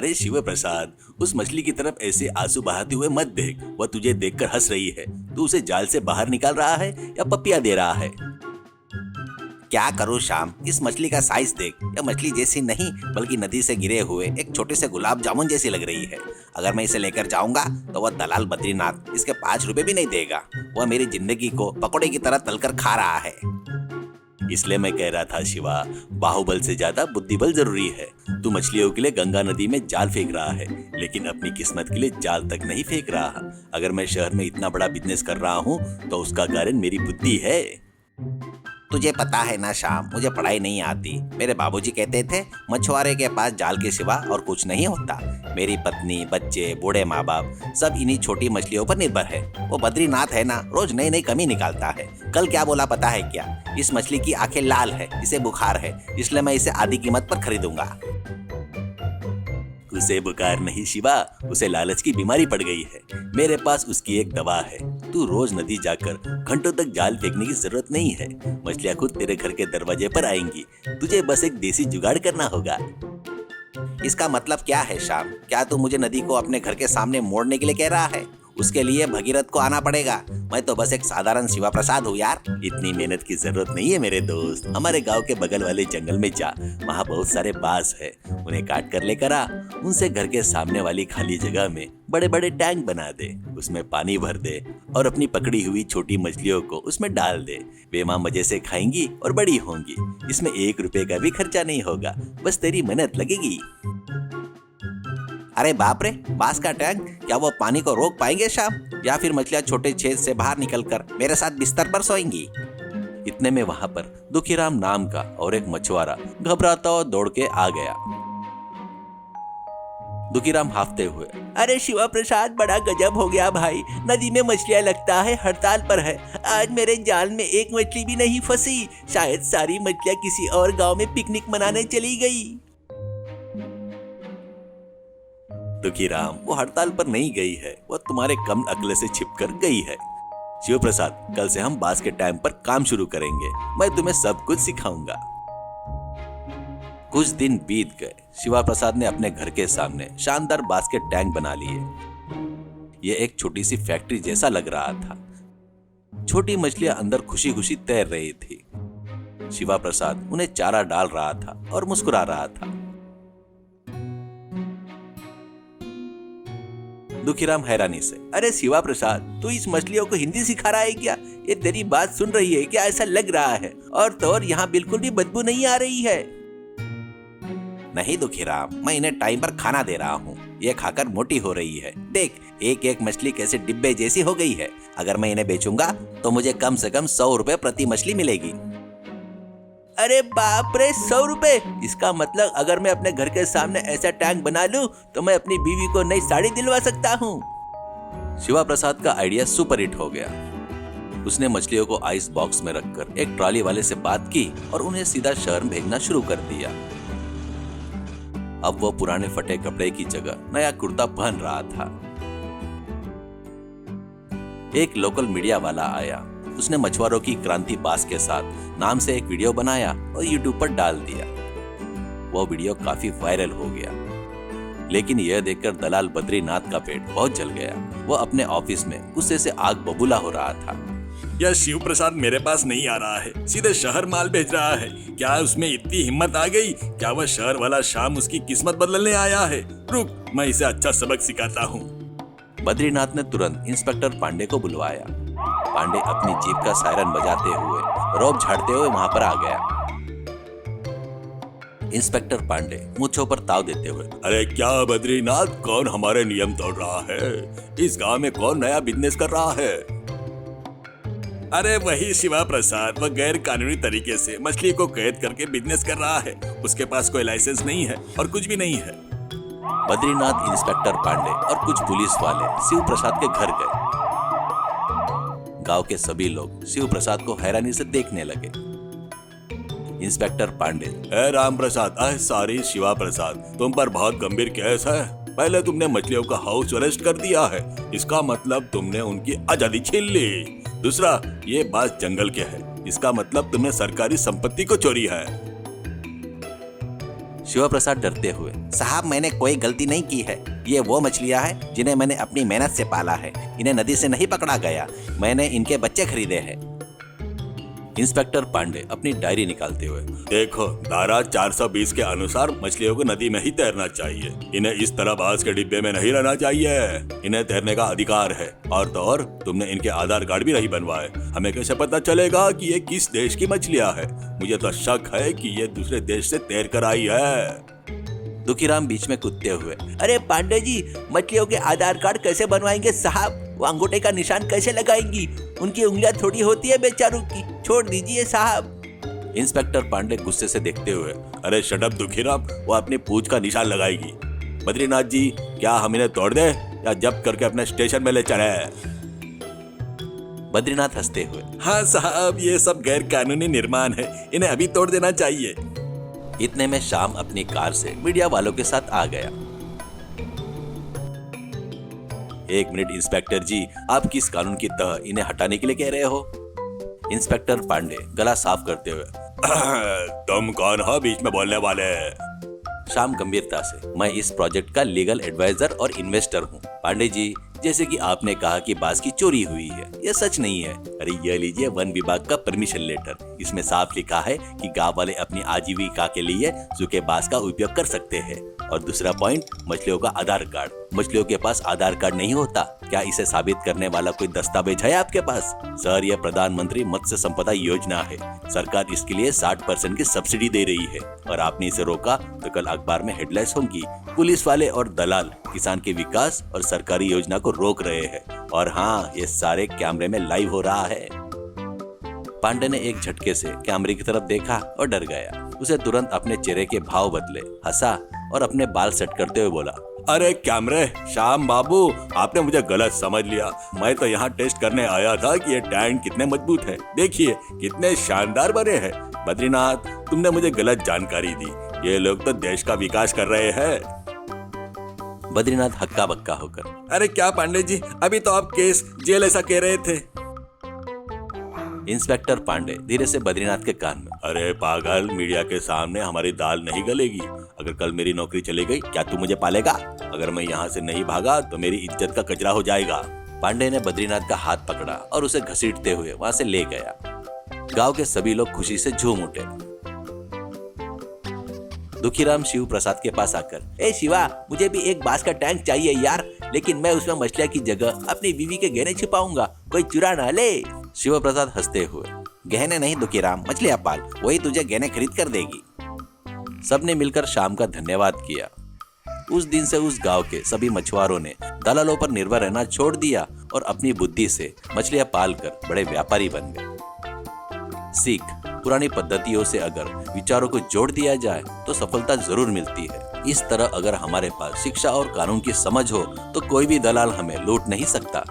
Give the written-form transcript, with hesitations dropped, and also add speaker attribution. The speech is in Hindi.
Speaker 1: अरे शिव प्रसाद, उस मछली की तरफ ऐसे आंसू बहाते हुए मत देख। वह तुझे देखकर हंस रही है। तू उसे जाल से बाहर निकाल रहा है या पपिया दे रहा है? क्या करूं श्याम, इस मछली का साइज देख। यह मछली जैसी नहीं बल्कि नदी से गिरे हुए एक छोटे से गुलाब जामुन जैसी लग रही है। अगर मैं इसे लेकर जाऊंगा तो वह दलाल बद्रीनाथ इसके 5 रुपए भी नहीं देगा। वह मेरी जिंदगी को पकौड़े की तरह तलकर खा रहा है। इसलिए मैं कह रहा था शिवा, बाहुबल से ज्यादा बुद्धिबल जरूरी है। तू मछलियों के लिए गंगा नदी में जाल फेंक रहा है, लेकिन अपनी किस्मत के लिए जाल तक नहीं फेंक रहा। अगर मैं शहर में इतना बड़ा बिजनेस कर रहा हूँ तो उसका कारण मेरी बुद्धि है। तुझे पता है ना श्याम, मुझे पढ़ाई नहीं आती। मेरे बाबूजी कहते थे मछुआरे के पास जाल के सिवा और कुछ नहीं होता। मेरी पत्नी, बच्चे, बूढ़े माँ बाप सब इन्हीं छोटी मछलियों पर निर्भर है। वो बद्रीनाथ है ना, रोज नई नई कमी निकालता है। कल क्या बोला पता है क्या? इस मछली की आंखें लाल है, इसे बुखार है, इसलिए मैं इसे आधी कीमत पर खरीदूंगा। उसे बुखार नहीं शिवा, उसे लालच की बीमारी पड़ गई है। मेरे पास उसकी एक दवा है। तू रोज नदी जाकर घंटों तक जाल फेंकने की जरूरत नहीं है। मछलियां खुद तेरे घर के दरवाजे पर आएंगी। तुझे बस एक देसी जुगाड़ करना होगा। इसका मतलब क्या है श्याम? क्या तू मुझे नदी को अपने घर के सामने मोड़ने के लिए कह रहा है? उसके लिए भगीरथ को आना पड़ेगा। मैं तो बस एक साधारण शिवा प्रसाद हूँ यार। इतनी मेहनत की जरूरत नहीं है मेरे दोस्त। हमारे गांव के बगल वाले जंगल में जा, वहाँ बहुत सारे बांस है। उन्हें काट कर लेकर आ। उनसे घर के सामने वाली खाली जगह में बड़े बड़े टैंक बना दे, उसमें पानी भर दे और अपनी पकड़ी हुई छोटी मछलियों को उसमें डाल दे। वे माँ मजे से खाएंगी और बड़ी होंगी। इसमें 1 रुपए का भी खर्चा नहीं होगा, बस तेरी मेहनत लगेगी। अरे बाप रे, बांस का टैंक, क्या वो पानी को रोक पाएंगे श्याम? या फिर मछलियां छोटे छेद से बाहर निकलकर मेरे साथ बिस्तर पर सोएंगी? इतने में वहां पर दुखीराम नाम का और एक मछुआरा घबराता हुआ दौड़ के आ गया। दुखीराम हाफते हुए, अरे शिवा प्रसाद, बड़ा गजब हो गया भाई। नदी में मछलियां लगता है हड़ताल पर है। आज मेरे जाल में एक मछली भी नहीं फंसी। शायद सारी मछलियां किसी और गांव में पिकनिक मनाने चली गई। दुखीराम, वो हड़ताल पर नहीं गई है, वो तुम्हारे कम अक्ल से छिपकर गई है। शिव प्रसाद, कल से हम बांस के टाइम पर काम शुरू करेंगे। मैं तुम्हें सब कुछ सिखाऊंगा। कुछ दिन बीत गए। शिवा प्रसाद ने अपने घर के सामने शानदार बांस के टैंक बना लिए। ये एक छोटी सी फैक्ट्री जैसा लग रहा था। छोटी मछलियां अंदर खुशी खुशी तैर रही थी। शिवा प्रसाद उन्हें चारा डाल रहा था और मुस्कुरा रहा था। दुखीराम हैरानी से, अरे शिवा प्रसाद, तू इस मछलियों को हिंदी सिखा रहा है क्या? ये तेरी बात सुन रही है क्या? ऐसा लग रहा है। और तो और यहाँ बिल्कुल भी बदबू नहीं आ रही है। नहीं दुखीराम, मैं इन्हें टाइम पर खाना दे रहा हूँ। ये खाकर मोटी हो रही है। देख, एक एक मछली कैसे डिब्बे जैसी हो गई है। अगर मैं इन्हें बेचूंगा तो मुझे कम से कम 100 रुपए प्रति मछली मिलेगी। अरे बाप रे, 100 रुपए! इसका मतलब अगर मैं अपने घर के सामने ऐसा टैंक बना लूं तो मैं अपनी बीवी को नई साड़ी दिलवा सकता हूँ। शिवा प्रसाद का आइडिया सुपर हिट हो गया। उसने मछलियों को आइस बॉक्स में रखकर एक ट्रॉली वाले से बात की और उन्हें सीधा शहर में भेजना शुरू कर दिया। अब वो पुराने फटे कपड़े की जगह नया कुर्ता पहन रहा था। एक लोकल मीडिया वाला आया। उसने मछुआरों की क्रांति बांस के साथ नाम से एक वीडियो बनाया और यूट्यूब पर डाल दिया। वो वीडियो काफी वायरल हो गया, लेकिन यह देखकर दलाल बद्रीनाथ का पेट बहुत जल गया। वो अपने ऑफिस में गुस्से से आग बबूला हो रहा था।
Speaker 2: यह शिव प्रसाद मेरे पास नहीं आ रहा है, सीधे शहर माल भेज रहा है। क्या उसमें इतनी हिम्मत आ गई? क्या वह शहर वाला शाम उसकी किस्मत बदलने आया है? रुक, मैं इसे अच्छा सबक सिखाता हूँ।
Speaker 1: बद्रीनाथ ने तुरंत इंस्पेक्टर पांडे को बुलवाया। पांडे अपनी जीप का सायरन बजाते हुए, रौब झाड़ते हुए वहां पर आ गया। इंस्पेक्टर पांडे मूंछों पर ताव देते हुए,
Speaker 2: अरे क्या बद्रीनाथ, कौन हमारे नियम तोड़ रहा है? इस गांव में कौन नया बिजनेस कर रहा है? अरे वही शिवा प्रसाद, वह गैर कानूनी तरीके से मछली को कैद करके बिजनेस कर रहा है। उसके पास कोई लाइसेंस नहीं है और कुछ भी नहीं है।
Speaker 1: बद्रीनाथ, इंस्पेक्टर पांडे और कुछ पुलिस वाले शिव प्रसाद के घर गए। गांव के सभी लोग शिव प्रसाद को हैरानी से देखने लगे। इंस्पेक्टर पांडे,
Speaker 2: राम प्रसाद, सॉरी शिवा प्रसाद, तुम पर बहुत गंभीर केस है। पहले तुमने मछलियों का हाउस अरेस्ट कर दिया है, इसका मतलब तुमने उनकी आजादी छीन ली। दूसरा, ये बात जंगल के है, इसका मतलब तुमने सरकारी संपत्ति को चोरी है।
Speaker 1: शिवा प्रसाद डरते हुए, साहब मैंने कोई गलती नहीं की है। ये वो मछलियाँ हैं जिन्हें मैंने अपनी मेहनत से पाला है। इन्हें नदी से नहीं पकड़ा गया, मैंने इनके बच्चे खरीदे हैं। इंस्पेक्टर पांडे अपनी डायरी निकालते हुए,
Speaker 2: देखो, धारा 420 के अनुसार मछलियों को नदी में ही तैरना चाहिए। इन्हें इस तरह बांस के डिब्बे में नहीं रहना चाहिए। इन्हें तैरने का अधिकार है। और तो और तुमने इनके आधार कार्ड भी नहीं बनवाए। हमें कैसे पता चलेगा कि ये किस देश की मछलियाँ है? मुझे तो शक है कि ये दूसरे देश से तैर कर आई है।
Speaker 1: दुखीराम बीच में कूदते हुए, अरे पांडे जी, मछलियों के आधार कार्ड कैसे बनवाएंगे साहब? वो अंगूठे का निशान कैसे लगाएंगी? उनकी उंगलियां थोड़ी होती है बेचारों की, छोड़ दीजिए साहब। इंस्पेक्टर पांडे गुस्से से देखते हुए,
Speaker 2: अरे शट अप दुखीराम, वो अपनी पूंछ का निशान लगाएगी। बद्रीनाथ जी, क्या हम इन्हें तोड़ दें या जब्त करके अपने स्टेशन में ले चले?
Speaker 1: बद्रीनाथ हंसते हुए,
Speaker 2: हाँ साहब, ये सब गैर कानूनी निर्माण है, इन्हें अभी तोड़ देना चाहिए।
Speaker 1: इतने में श्याम अपनी कार से मीडिया वालों के साथ आ गया। एक मिनट इंस्पेक्टर जी, आप किस कानून की तहत इन्हें हटाने के लिए कह रहे हो? इंस्पेक्टर पांडे गला साफ करते हुए,
Speaker 2: तुम कौन हो बीच में बोलने वाले?
Speaker 1: श्याम गंभीरता से, मैं इस प्रोजेक्ट का लीगल एडवाइजर और इन्वेस्टर हूँ। पांडे जी, जैसे कि आपने कहा कि बांस की चोरी हुई है, यह सच नहीं है। अरे ये लीजिए वन विभाग का परमिशन लेटर। इसमें साफ लिखा है कि गांव वाले अपनी आजीविका के लिए सूखे बांस का उपयोग कर सकते हैं। और दूसरा पॉइंट, मछलियों का आधार कार्ड। मछलियों के पास आधार कार्ड नहीं होता। क्या इसे साबित करने वाला कोई दस्तावेज है आपके पास? सर, यह प्रधानमंत्री मत्स्य संपदा योजना है। सरकार इसके लिए 60% की सब्सिडी दे रही है और आपने इसे रोका तो कल अखबार में हेडलाइंस होंगी, पुलिस वाले और दलाल किसान के विकास और सरकारी योजना को रोक रहे हैं। और हाँ, ये सारे कैमरे में लाइव हो रहा है। पांडे ने एक झटके से कैमरे की तरफ देखा और डर गया। उसे तुरंत अपने चेहरे के भाव बदले, हंसा और अपने बाल सेट करते हुए बोला,
Speaker 2: अरे कैमरे, श्याम बाबू, आपने मुझे गलत समझ लिया। मैं तो यहाँ टेस्ट करने आया था कि ये टैंक कितने मजबूत है। देखिए कितने शानदार बने हैं। बद्रीनाथ, तुमने मुझे गलत जानकारी दी। ये लोग तो देश का विकास कर रहे हैं।
Speaker 1: बद्रीनाथ हक्का बक्का होकर,
Speaker 2: अरे क्या पांडे जी, अभी तो आप केस जेल ऐसा कह रहे थे।
Speaker 1: इंस्पेक्टर पांडे धीरे से बद्रीनाथ के कान में,
Speaker 2: अरे पागल, मीडिया के सामने हमारी दाल नहीं गलेगी। अगर कल मेरी नौकरी चली गई, क्या तू मुझे पालेगा? अगर मैं यहाँ से नहीं भागा तो मेरी इज्जत का कचरा हो जाएगा। पांडे ने बद्रीनाथ का हाथ पकड़ा और उसे घसीटते हुए वहां से ले गया। गांव के सभी लोग खुशी से झूम उठे। दुखीराम शिव प्रसाद के पास आकर, ए शिवा, मुझे भी एक बांस का टैंक चाहिए यार, लेकिन मैं उसमें मछलियाँ की जगह अपनी बीवी के गहने छिपाऊंगा, कोई चुरा ना ले। शिव प्रसाद हंसते हुए, गहने नहीं दुखीराम, मछलियाँ पाल, वही तुझे गहने खरीद कर देगी। सबने मिलकर श्याम का धन्यवाद किया। उस दिन से उस गांव के सभी मछुआरों ने दलालों पर निर्भर रहना छोड़ दिया और अपनी बुद्धि से मछलियाँ पालकर बड़े व्यापारी बन गए। सीख, पुरानी पद्धतियों से अगर विचारों को जोड़ दिया जाए तो सफलता जरूर मिलती है। इस तरह अगर हमारे पास शिक्षा और कानून की समझ हो तो कोई भी दलाल हमें लूट नहीं सकता।